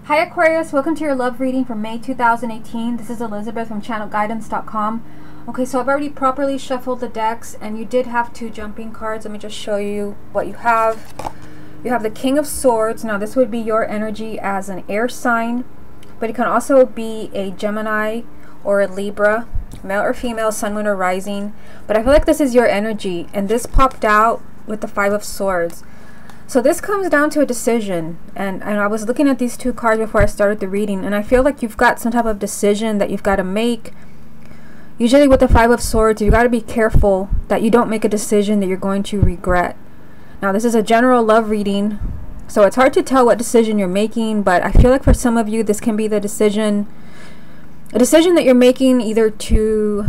Hi Aquarius, welcome to your love reading for May 2018. This is Elizabeth from channelguidance.com. Okay, so I've already properly shuffled the decks and you did have two jumping cards. Let me just show you what you have. You have the King of Swords. Now this would be your energy as an air sign, but it can also be a Gemini or a Libra, male or female, sun, moon, or rising. But I feel like this is your energy, and this popped out with the Five of Swords. So this comes down to a decision, and I was looking at these two cards before I started the reading, and I feel like you've got some type of decision that you've got to make. Usually with the Five of Swords, you've got to be careful that you don't make a decision that you're going to regret. Now this is a general love reading, so it's hard to tell what decision you're making, but I feel like for some of you this can be the decision, a decision that you're making either to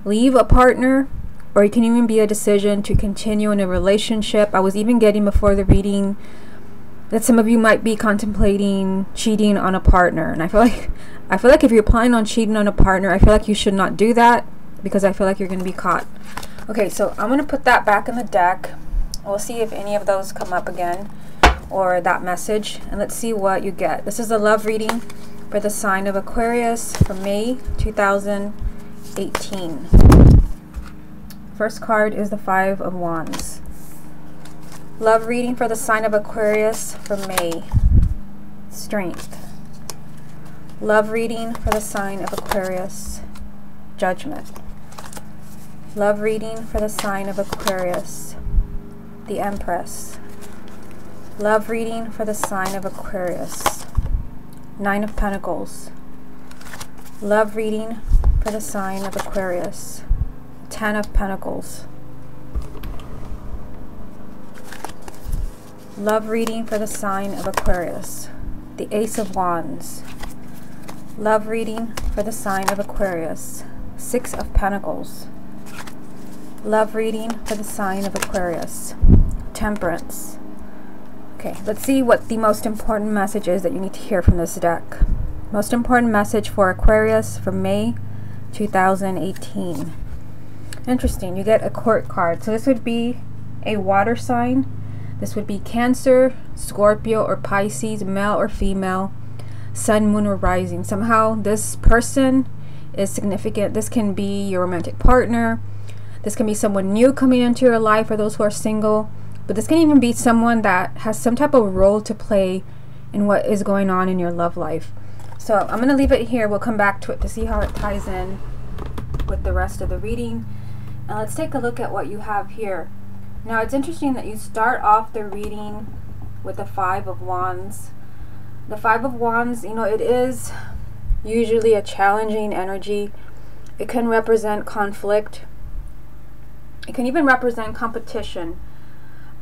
leave a partner, or it can even be a decision to continue in a relationship. I was even getting before the reading that some of you might be contemplating cheating on a partner, and I feel like if you're planning on cheating on a partner, I feel like you should not do that, because I feel like you're going to be caught. Okay, so I'm going to put that back in the deck. We'll see if any of those come up again, or that message, and let's see what you get. This is a love reading for the sign of Aquarius for May 2018. First card is the Five of Wands. Love reading for the sign of Aquarius for May. Strength. Love reading for the sign of Aquarius. Judgment. Love reading for the sign of Aquarius. The Empress. Love reading for the sign of Aquarius. Nine of Pentacles. Love reading for the sign of Aquarius. Ten of Pentacles. Love reading for the sign of Aquarius. The Ace of Wands. Love reading for the sign of Aquarius. Six of Pentacles. Love reading for the sign of Aquarius. Temperance. Okay, let's see what the most important message is that you need to hear from this deck. Most important message for Aquarius for May 2018. Interesting, you get a Court card. So this would be a water sign. This would be Cancer, Scorpio, or Pisces, male or female, sun, moon, or rising. Somehow this person is significant. This can be your romantic partner. This can be someone new coming into your life for those who are single. But this can even be someone that has some type of role to play in what is going on in your love life. So I'm going to leave it here. We'll come back to it to see how it ties in with the rest of the reading. And let's take a look at what you have here. Now it's interesting that you start off the reading with the Five of Wands. The Five of Wands, you know, it is usually a challenging energy. It can represent conflict. It can even represent competition.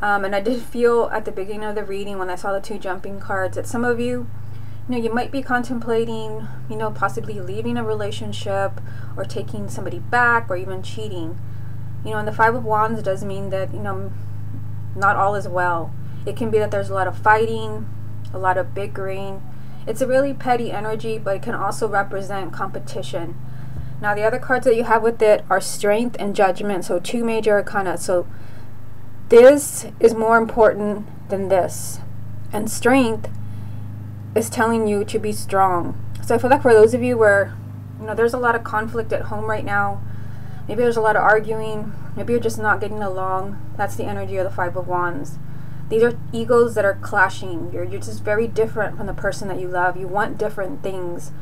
And I did feel at the beginning of the reading when I saw the two jumping cards that some of you, you might be contemplating, possibly leaving a relationship or taking somebody back or even cheating. And the Five of Wands does mean that, not all is well. It can be that there's a lot of fighting, a lot of bickering. It's a really petty energy, but it can also represent competition. Now the other cards that you have with it are Strength and Judgment, so two major arcana. So this is more important than this. And Strength is telling you to be strong. So I feel like for those of you where, there's a lot of conflict at home right now, maybe there's a lot of arguing, maybe you're just not getting along, that's the energy of the Five of Wands. These are egos that are clashing. You're just very different from the person that you love. You want different things.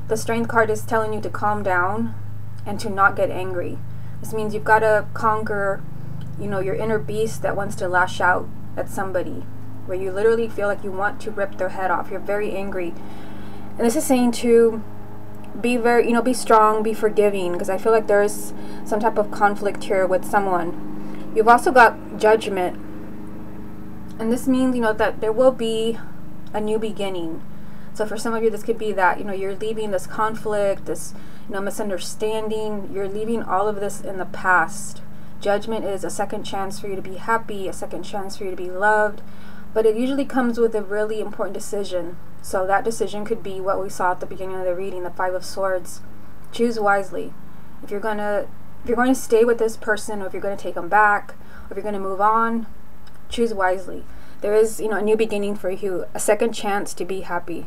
The Strength card is telling you to calm down and to not get angry. This means you've got to conquer, your inner beast that wants to lash out at somebody, where you literally feel like you want to rip their head off. You're very angry. And this is saying to be very, be strong, be forgiving, because I feel like there's some type of conflict here with someone. You've also got Judgment, and this means, that there will be a new beginning. So for some of you, this could be that, you're leaving this conflict, this, misunderstanding. You're leaving all of this in the past. Judgment is a second chance for you to be happy, a second chance for you to be loved, but it usually comes with a really important decision. So that decision could be what we saw at the beginning of the reading, the Five of Swords. Choose wisely. If you're going to stay with this person, or if you're going to take them back, or if you're going to move on, choose wisely. There is, a new beginning for you, a second chance to be happy.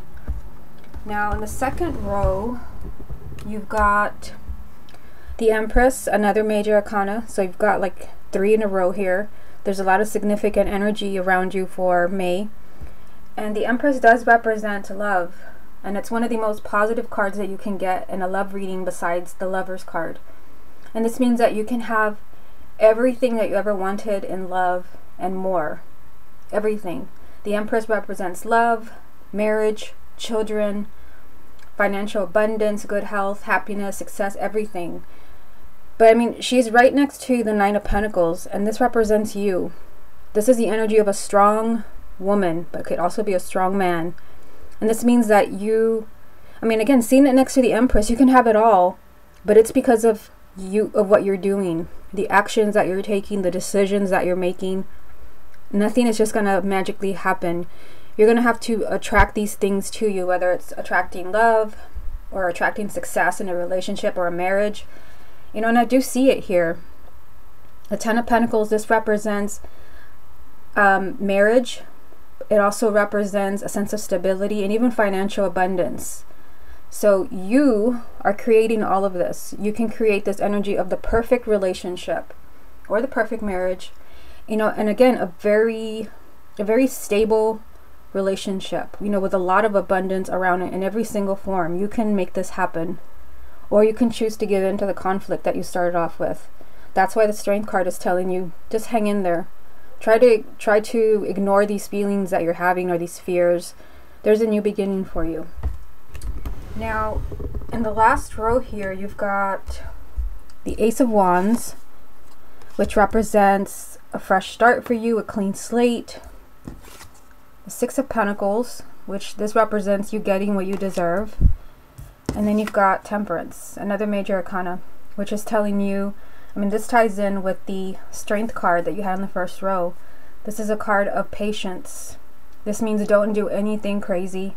Now in the second row, you've got the Empress, another major arcana. So you've got like 3 in a row here. There's a lot of significant energy around you for May. And the Empress does represent love. And it's one of the most positive cards that you can get in a love reading besides the Lover's card. And this means that you can have everything that you ever wanted in love and more. Everything. The Empress represents love, marriage, children, financial abundance, good health, happiness, success, everything. But I mean, she's right next to the 9 of Pentacles, and this represents you. This is the energy of a strong woman, but could also be a strong man. And this means that you, I mean, again, seeing it next to the Empress, you can have it all, but it's because of you, of what you're doing, the actions that you're taking, the decisions that you're making. Nothing is just going to magically happen. You're going to have to attract these things to you, whether it's attracting love or attracting success in a relationship or a marriage. You know, and I do see it here. The 10 of Pentacles, this represents marriage. It also represents a sense of stability and even financial abundance. So you are creating all of this. You can create this energy of the perfect relationship or the perfect marriage. You know, and again, a very stable relationship, you know, with a lot of abundance around it in every single form. You can make this happen. Or you can choose to give in to the conflict that you started off with. That's why the Strength card is telling you, just hang in there. Try to ignore these feelings that you're having or these fears. There's a new beginning for you. Now, in the last row here, you've got the Ace of Wands, which represents a fresh start for you, a clean slate. The 6 of Pentacles, which this represents you getting what you deserve. And then you've got Temperance, another major arcana, which is telling you, I mean, this ties in with the Strength card that you had in the first row. This is a card of patience. This means don't do anything crazy.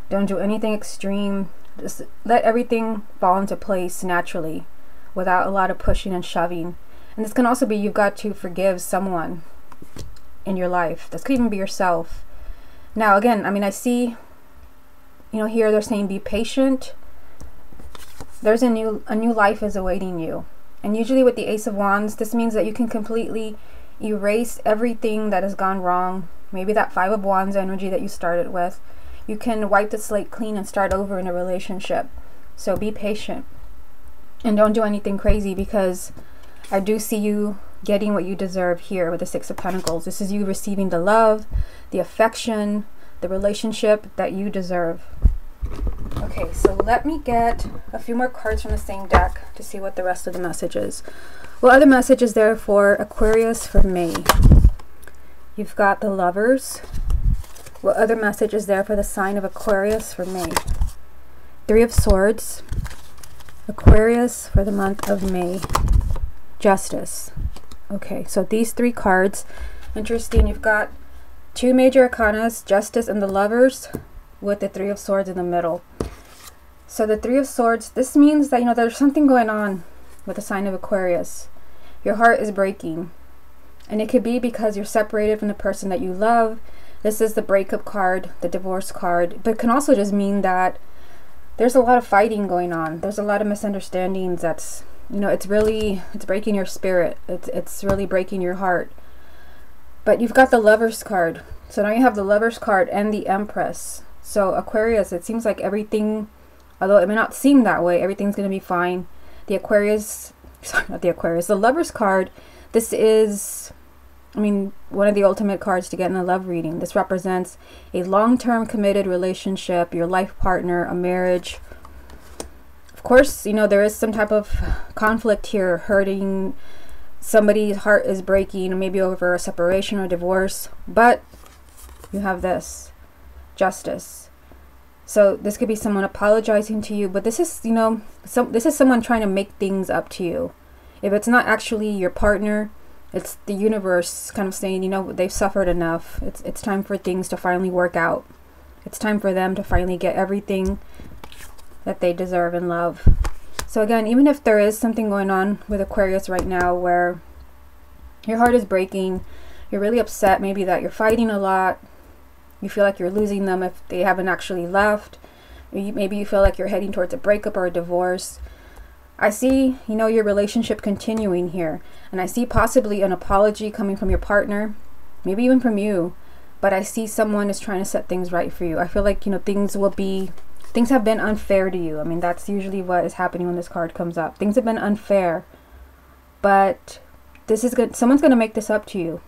Don't do anything extreme. Just let everything fall into place naturally without a lot of pushing and shoving. And this can also be you've got to forgive someone in your life. This could even be yourself. Now, again, I mean, I see, you know, here they're saying be patient. There's a new life is awaiting you. And usually with the Ace of Wands, this means that you can completely erase everything that has gone wrong. Maybe that 5 of Wands energy that you started with. You can wipe the slate clean and start over in a relationship. So be patient. And don't do anything crazy, because I do see you getting what you deserve here with the 6 of Pentacles. This is you receiving the love, the affection, the relationship that you deserve. Okay, so let me get a few more cards from the same deck to see what the rest of the message is. What other message is there for Aquarius for May? You've got the Lovers. What other message is there for the sign of Aquarius for May? 3 of Swords. Aquarius for the month of May. Justice. Okay, so these 3 cards. Interesting. You've got 2 major arcanas, Justice and the Lovers, with the 3 of Swords in the middle. So the 3 of Swords, this means that, you know, there's something going on with the sign of Aquarius. Your heart is breaking. And it could be because you're separated from the person that you love. This is the breakup card, the divorce card. But it can also just mean that there's a lot of fighting going on. There's a lot of misunderstandings that's, you know, it's breaking your spirit. It's really breaking your heart. But you've got the Lovers card. So now you have the Lovers card and the Empress. So Aquarius, it seems like everything, although it may not seem that way, everything's going to be fine. The Aquarius, sorry, not the Aquarius, the Lovers card, this is, I mean, one of the ultimate cards to get in a love reading. This represents a long-term committed relationship, your life partner, a marriage. Of course, you know, there is some type of conflict here, hurting, somebody's heart is breaking, maybe over a separation or divorce, but you have this. Justice. So this could be someone apologizing to you, but this is, you know, this is someone trying to make things up to you. If it's not actually your partner, it's the universe kind of saying, you know, they've suffered enough. It's time for things to finally work out. It's time for them to finally get everything that they deserve in love. So again, even if there is something going on with Aquarius right now where your heart is breaking, you're really upset, maybe that you're fighting a lot, you feel like you're losing them if they haven't actually left. Maybe you feel like you're heading towards a breakup or a divorce. I see, you know, your relationship continuing here. And I see possibly an apology coming from your partner, maybe even from you. But I see someone is trying to set things right for you. I feel like, you know, things have been unfair to you. I mean, that's usually what is happening when this card comes up. Things have been unfair. But this is good. Someone's going to make this up to you.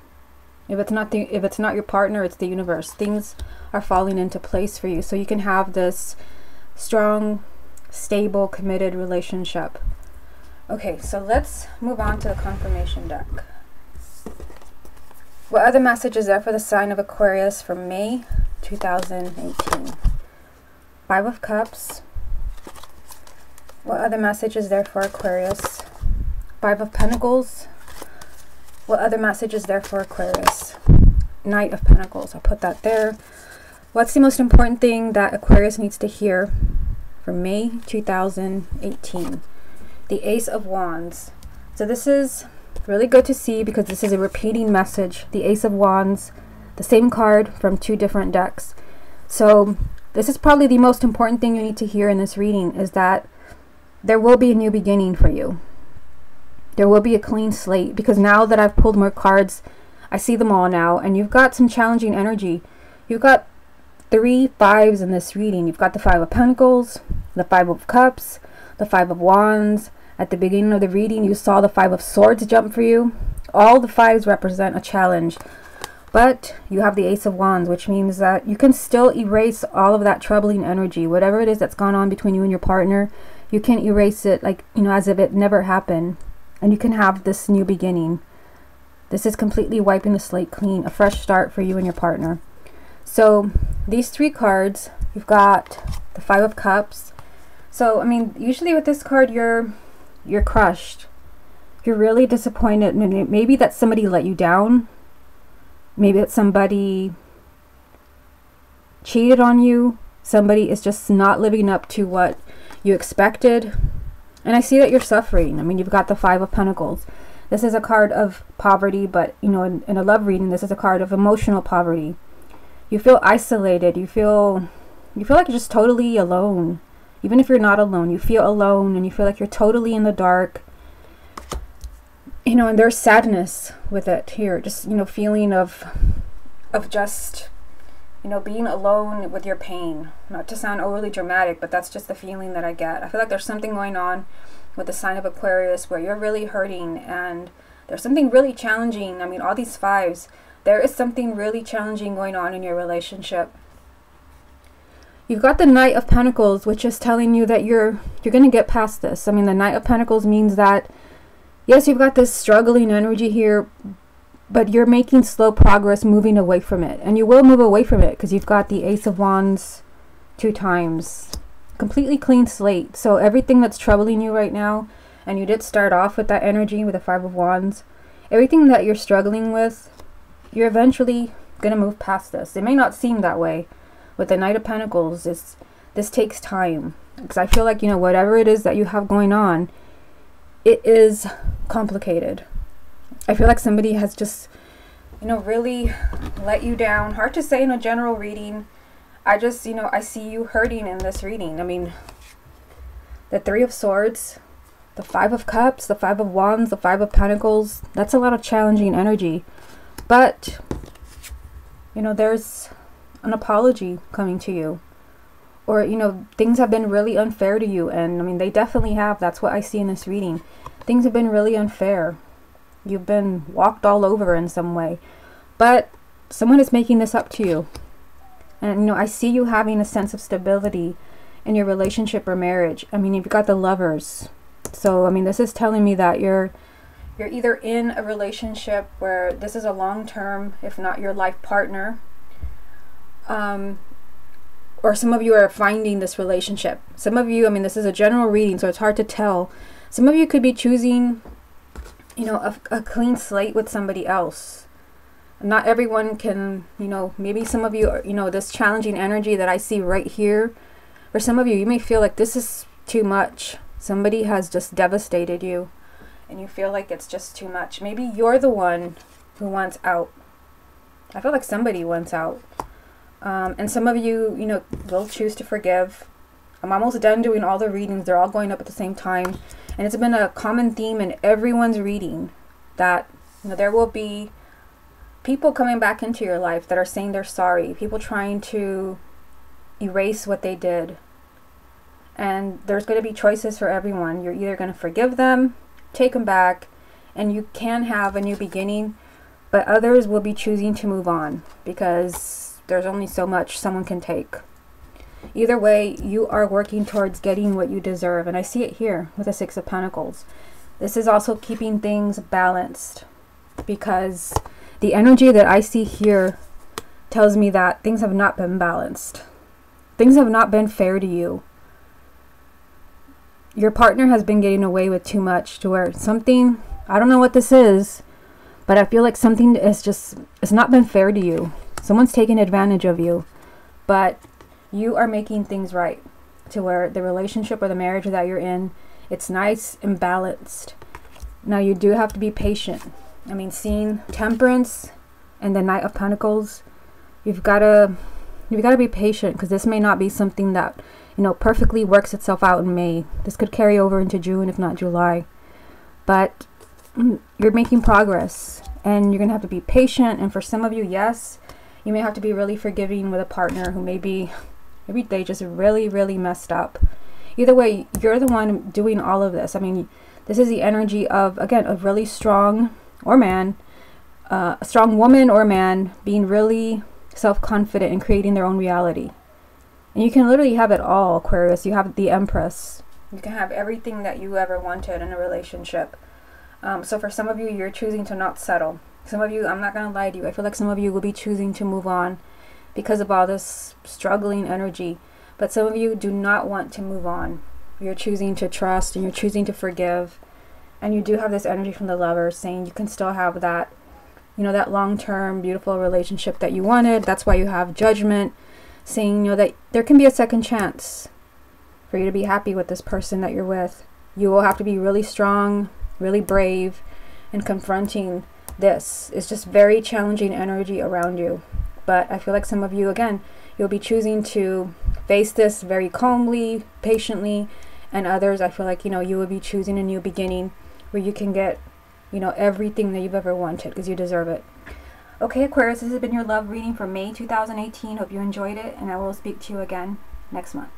If it's not your partner, it's the universe. Things are falling into place for you. So you can have this strong, stable, committed relationship. Okay, so let's move on to the confirmation deck. What other message is there for the sign of Aquarius for May 2018? Five of Cups. What other message is there for Aquarius? Five of Pentacles. What other message is there for Aquarius? Knight of Pentacles. I'll put that there. What's the most important thing that Aquarius needs to hear for May 2018? The Ace of Wands. So this is really good to see because this is a repeating message. The Ace of Wands, the same card from two different decks. So this is probably the most important thing you need to hear in this reading, is that there will be a new beginning for you. There will be a clean slate, because now that I've pulled more cards, I see them all now, and you've got some challenging energy. You've got 3 5s in this reading. You've got the Five of Pentacles, the Five of Cups, the Five of Wands. At the beginning of the reading, you saw the Five of Swords jump for you. All the 5s represent a challenge. But you have the Ace of Wands, which means that you can still erase all of that troubling energy. Whatever it is that's gone on between you and your partner, you can erase it, like, you know, as if it never happened. And you can have this new beginning. This is completely wiping the slate clean, a fresh start for you and your partner. So these 3 cards, you've got the Five of Cups. So, I mean, usually with this card, you're crushed. You're really disappointed. Maybe that somebody let you down. Maybe that somebody cheated on you. Somebody is just not living up to what you expected. And I see that you're suffering. I mean, you've got the Five of Pentacles. This is a card of poverty, but, you know, in a love reading, this is a card of emotional poverty. You feel isolated. You feel like you're just totally alone. Even if you're not alone, you feel alone, and you feel like you're totally in the dark. You know, and there's sadness with it here. Just, you know, feeling of just, you know, being alone with your pain. Not to sound overly dramatic, but that's just the feeling that I get. I feel like there's something going on with the sign of Aquarius where you're really hurting, and there's something really challenging. I mean, all these 5s, there is something really challenging going on in your relationship. You've got the Knight of Pentacles, which is telling you that you're going to get past this. I mean, the Knight of Pentacles means that, yes, you've got this struggling energy here, but you're making slow progress moving away from it. And you will move away from it because you've got the Ace of Wands 2 times. Completely clean slate. So everything that's troubling you right now, and you did start off with that energy with the Five of Wands, everything that you're struggling with, you're eventually going to move past this. It may not seem that way. With the Knight of Pentacles, this takes time. Because I feel like, you know, whatever it is that you have going on, it is complicated. I feel like somebody has just, you know, really let you down. Hard to say in a general reading. I just, you know, I see you hurting in this reading. I mean, the Three of Swords, the Five of Cups, the Five of Wands, the Five of Pentacles, that's a lot of challenging energy. But, you know, there's an apology coming to you. Or, you know, things have been really unfair to you. And, I mean, they definitely have. That's what I see in this reading. Things have been really unfair. You've been walked all over in some way. But someone is making this up to you. And, you know, I see you having a sense of stability in your relationship or marriage. I mean, you've got the Lovers. So, I mean, this is telling me that you're either in a relationship where this is a long-term, if not your life partner. Or some of you are finding this relationship. Some of you, I mean, this is a general reading, so it's hard to tell. Some of you could be choosing, you know, a clean slate with somebody else. Not everyone can, you know, maybe some of you are, you know, this challenging energy that I see right here. For some of you, you may feel like this is too much. Somebody has just devastated you, and you feel like it's just too much. Maybe you're the one who wants out. I feel like somebody wants out. And some of you, you know, will choose to forgive. I'm almost done doing all the readings. They're all going up at the same time. And it's been a common theme in everyone's reading that, you know, there will be people coming back into your life that are saying they're sorry. People trying to erase what they did. And there's going to be choices for everyone. You're either going to forgive them, take them back, and you can have a new beginning. But others will be choosing to move on because there's only so much someone can take. Either way, you are working towards getting what you deserve. And I see it here with the Six of Pentacles. This is also keeping things balanced, because the energy that I see here tells me that things have not been balanced. Things have not been fair to you. Your partner has been getting away with too much, to where something, I don't know what this is, but I feel like something is just, it's not been fair to you. Someone's taking advantage of you, but you are making things right, to where the relationship or the marriage that you're in, it's nice and balanced. Now you do have to be patient. I mean, seeing Temperance and the Knight of Pentacles, you've got to be patient, because this may not be something that, you know, perfectly works itself out in May. This could carry over into June, if not July. But you're making progress, and you're going to have to be patient. And for some of you, yes, you may have to be really forgiving with a partner who maybe they just really messed up. Either way, you're the one doing all of this. I mean, this is the energy of, again, a really strong or man, a strong woman or man being really self-confident and creating their own reality. And you can literally have it all, Aquarius. You have the Empress. You can have everything that you ever wanted in a relationship. So for some of you, you're choosing to not settle. Some of you, I'm not going to lie to you, I feel like some of you will be choosing to move on because of all this struggling energy. But some of you do not want to move on. You're choosing to trust, and you're choosing to forgive. And you do have this energy from the Lovers saying you can still have that, you know, that long-term beautiful relationship that you wanted. That's why you have Judgment, saying, you know, that there can be a second chance for you to be happy with this person that you're with. You will have to be really strong, really brave, and confronting this. It's just very challenging energy around you. But I feel like some of you, again, you'll be choosing to face this very calmly, patiently, and others, I feel like, you know, you will be choosing a new beginning where you can get, you know, everything that you've ever wanted, because you deserve it. Okay, Aquarius, this has been your love reading for May 2018. Hope you enjoyed it, and I will speak to you again next month.